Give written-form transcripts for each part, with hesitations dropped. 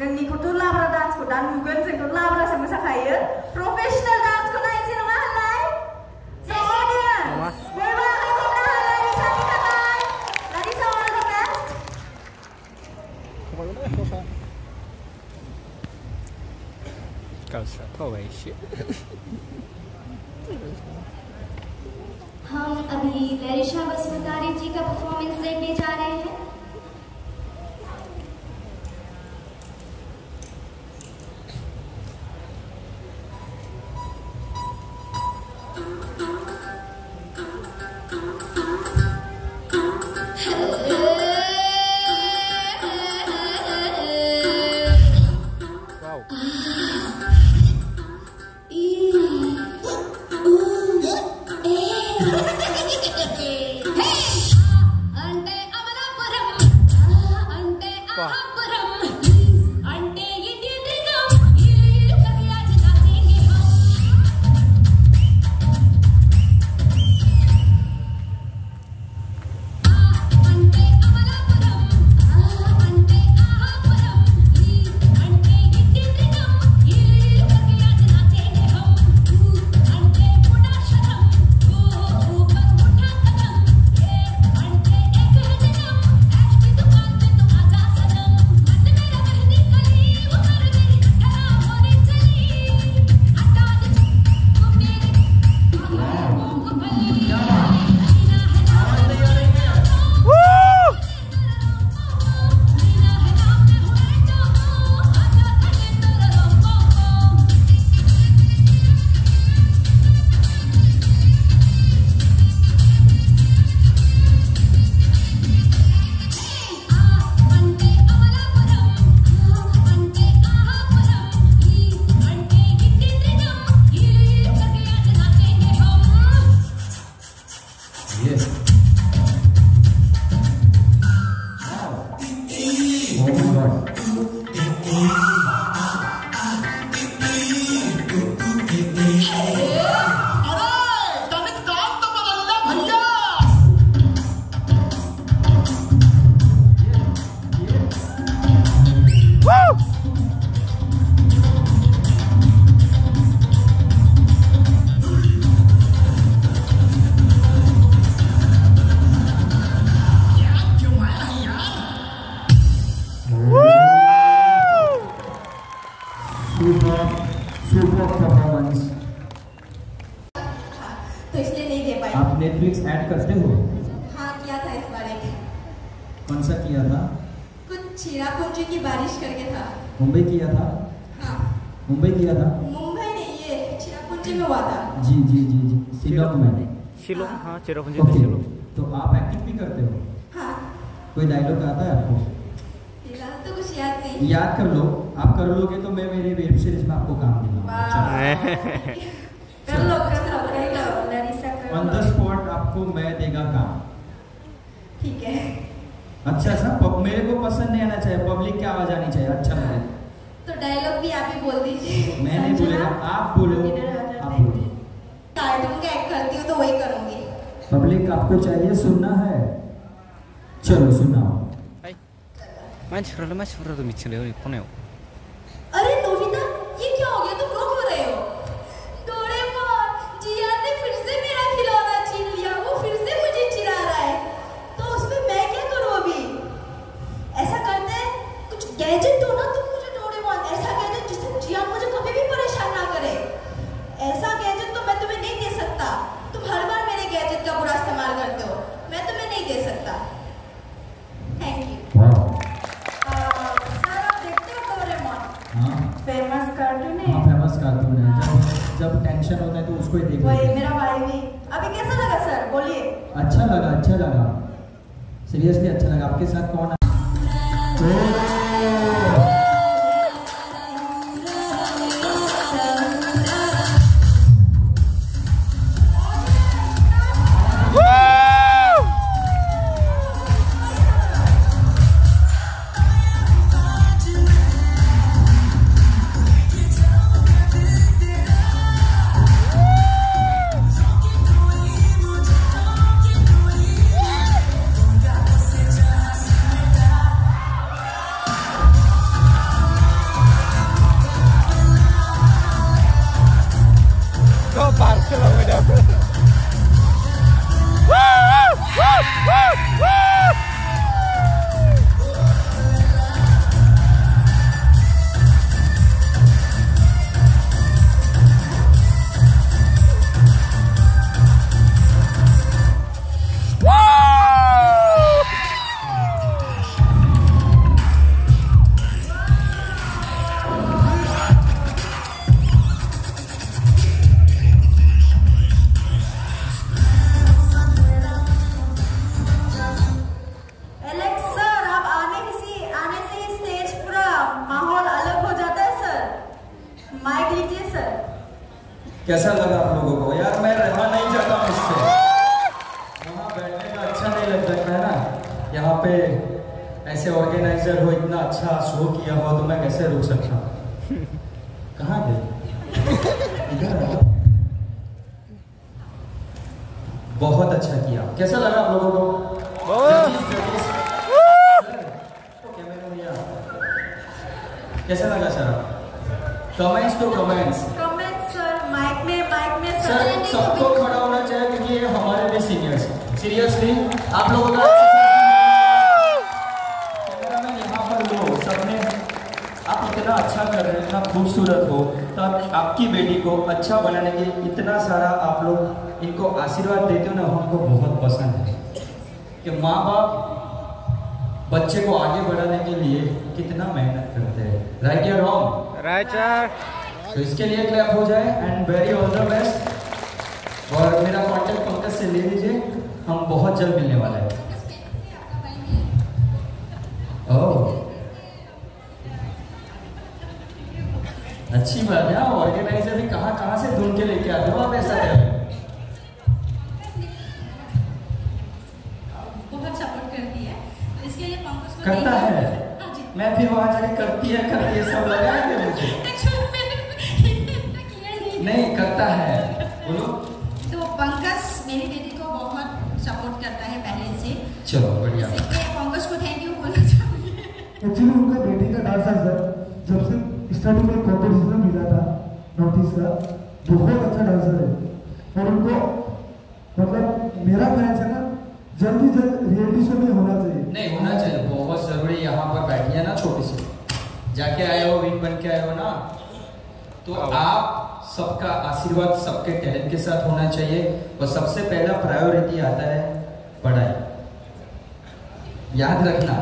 जोंनिखौथ' लाब्रा डान्सखौ दा नुगोन जोंथ' लाब्रासो मोसाखायो प्रफेशनेल डान्सखौ नायनोसै नङा होनलाय So audience बयबो आखाइ हमनो हालाय रिसानि थाखाय लारिसा all the best हम अभी लरिशा बसवंतारी जी का परफॉर्मेंस देखने जा रहे हैं। तो इसलिए नहीं दे पाई। आप नेटफ्लिक्स ऐड करते हो? हाँ किया था इस बार एक। कौन सा किया था? कुछ चिरापुंजी की बारिश करके था। मुंबई किया था? हाँ मुंबई किया था? मुंबई नहीं, ये चिरापुंजी में हुआ था। जी जी जी जी शिलोंग में। शिलोंग, हाँ चिरापुंजी ओके, शिलोंग। तो आप एक्टिंग भी करते हो? हाँ। कोई डायलॉग आता है आपको? फिलहाल तो कुछ याद नहीं। याद कर लो, आप कर लोगे तो मैं मेरे वेब सीरीज में आपको काम दूंगा। कर लो लरिसा कर लो। ऑन द स्पॉट आपको मैं देगा काम। ठीक है। अच्छा सा मेरे को पसंद नहीं आना चाहिए, पब्लिक की आवाज आनी चाहिए, अच्छा लगे। तो डायलॉग भी आप ही बोल दीजिए। मैं नहीं बोलेगा, आप बोलो। आप बोलो। कार्टून का एक्ट करती हूँ तो वही करूँगी। पब्लिक आपको चाहिए, सुनना है, चलो सुनाओ। मानसिफोराथ' मिथिलायाव ओरै खनायाव। अरे नोबिता, ये क्या हो गया? तुम रो क्यों रहे हो? डोरेमोन, जियान ने फिर से मेरा खिलौना छीन लिया, वो फिर से मुझे चिढ़ा रहा है। तो उसमें मैं क्या करूं अभी? ऐसा करते हैं, कुछ गैजेट दो ना तुम मुझे डोरेमोन, ऐसा गैजेट जिससे जियान मुझे कभी भी परेशान ना करे। ऐसा गैजेट तो मैं तुम्हें नहीं दे सकता। तुम हर बार मेरे गैजेट का बुरा इस्तेमाल करते हो, मैं तुम्हें नहीं दे सकता। Thank you. फेमस कार्टून है। हाँ फेमस कार्टून है। जब टेंशन होता है तो उसको ही देखो। वही मेरा भाई भी। अभी कैसा लगा सर, बोलिए। अच्छा लगा, अच्छा लगा, सीरियसली अच्छा लगा। आपके साथ कौन कैसा लगा आप लोगों को? यार मैं रहना नहीं चाहता हूँ इससे, यहाँ बैठने का अच्छा नहीं लगता है ना। यहाँ पे ऐसे ऑर्गेनाइजर हो, इतना अच्छा शो किया हो, तो मैं कैसे रुक सकता हूँ? कहाँ गए? इधर आओ। बहुत अच्छा किया। कैसा लगा आप लोगों को? कैसा लगा सर? कमेंट्स तो कमेंट्स सर, माइक में सर सबको खड़ा होना चाहिए क्योंकि ये हमारे भी सीनियर्स। सीरियसली आप लोगों का कैमरामैन यहाँ पर लो, सबने आप इतना अच्छा कर रहे हैं, इतना खूबसूरत हो, तो आपकी बेटी को अच्छा बनाने के इतना सारा आप लोग इनको आशीर्वाद देते हो ना, हमको बहुत पसंद है कि माँ बाप बच्चे को आगे बढ़ाने के लिए कितना मेहनत करते हैं। राइट या रॉन्ग? Right sir. तो इसके लिए क्लैप हो जाए and very all the best. और मेरा कॉन्टेक्ट पंकज से ले लीजिए, हम बहुत जल्द मिलने वाले हैं। ओह अच्छी बात है। ऑर्गेनाइजर भी कहाँ से ढूंढ के लेके आते हो आप? ऐसा है बहुत सपोर्ट करती है, इसके लिए पंकज को करता है। मैं फिर वहां जाके करती है सब लगाएंगे मुझे। नहीं करता है, बोलो। तो पंकज मेरी बेटी को बहुत सपोर्ट करता है पहले से। चलो बढ़िया। पंकज को थैंक यू बोलना चाहूँगी। एक्चुअली उनका बेटी का डांस है सर, जब से स्टार्टिंग में कॉम्पिटिशन मिला था नॉर्थ ईस्ट का, बहुत अच्छा डांसर है। और उनको मतलब मेरा ख्याल है ना, जल्द ही जल्द रियलिटी शो में होना चाहिए। नहीं होना चाहिए, बहुत जरूरी। यहाँ पर बैठी है ना, छोटी सी जाके आए हो, विन बन के आए हो ना, तो आप सबका आशीर्वाद सबके टैलेंट के साथ होना चाहिए। और सबसे पहला प्रायोरिटी आता है पढ़ाई। याद रखना,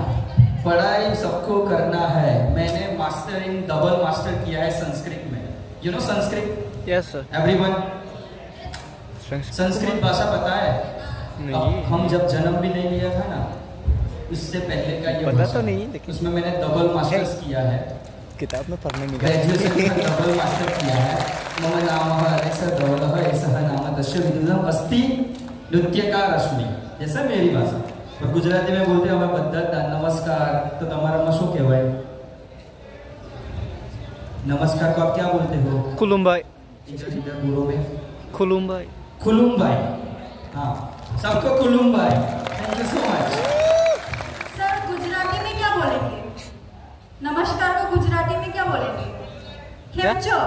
पढ़ाई सबको करना है। मैंने मास्टर इन डबल मास्टर किया है संस्कृत में। You know Sanskrit? Yes sir. Everyone Sanskrit भाषा पता है? नहीं। हम जब जन्म भी नहीं लिया था ना, इससे पहले का ये पता तो नहीं, लेकिन उसमें मैंने डबल मास्टर्स किया है। किताब में पढ़ने मिला। ग्रेजुएशन में डबल मास्टर किया है। मम नामः अलेक्सा धवलः एषः नाम तस्य विदुलम् अस्ति नृत्यकार रश्मि। जैसा मेरी भाषा। और गुजराती में बोलते हैं हमें बद्धा नमस्कार, तो तुम्हारा शो कहवाय? नमस्कार को आप क्या बोलते हो? खुलुमबाई। इधर बोलो में खुलुमबाई। खुलुमबाई। हाँ सबको खुलुमबाई। Thank you so much. Sir Gujarati में क्या बोलेंगे? नमस्कार को गुजराती में क्या बोलेंगे? खेम छो।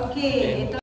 ओके।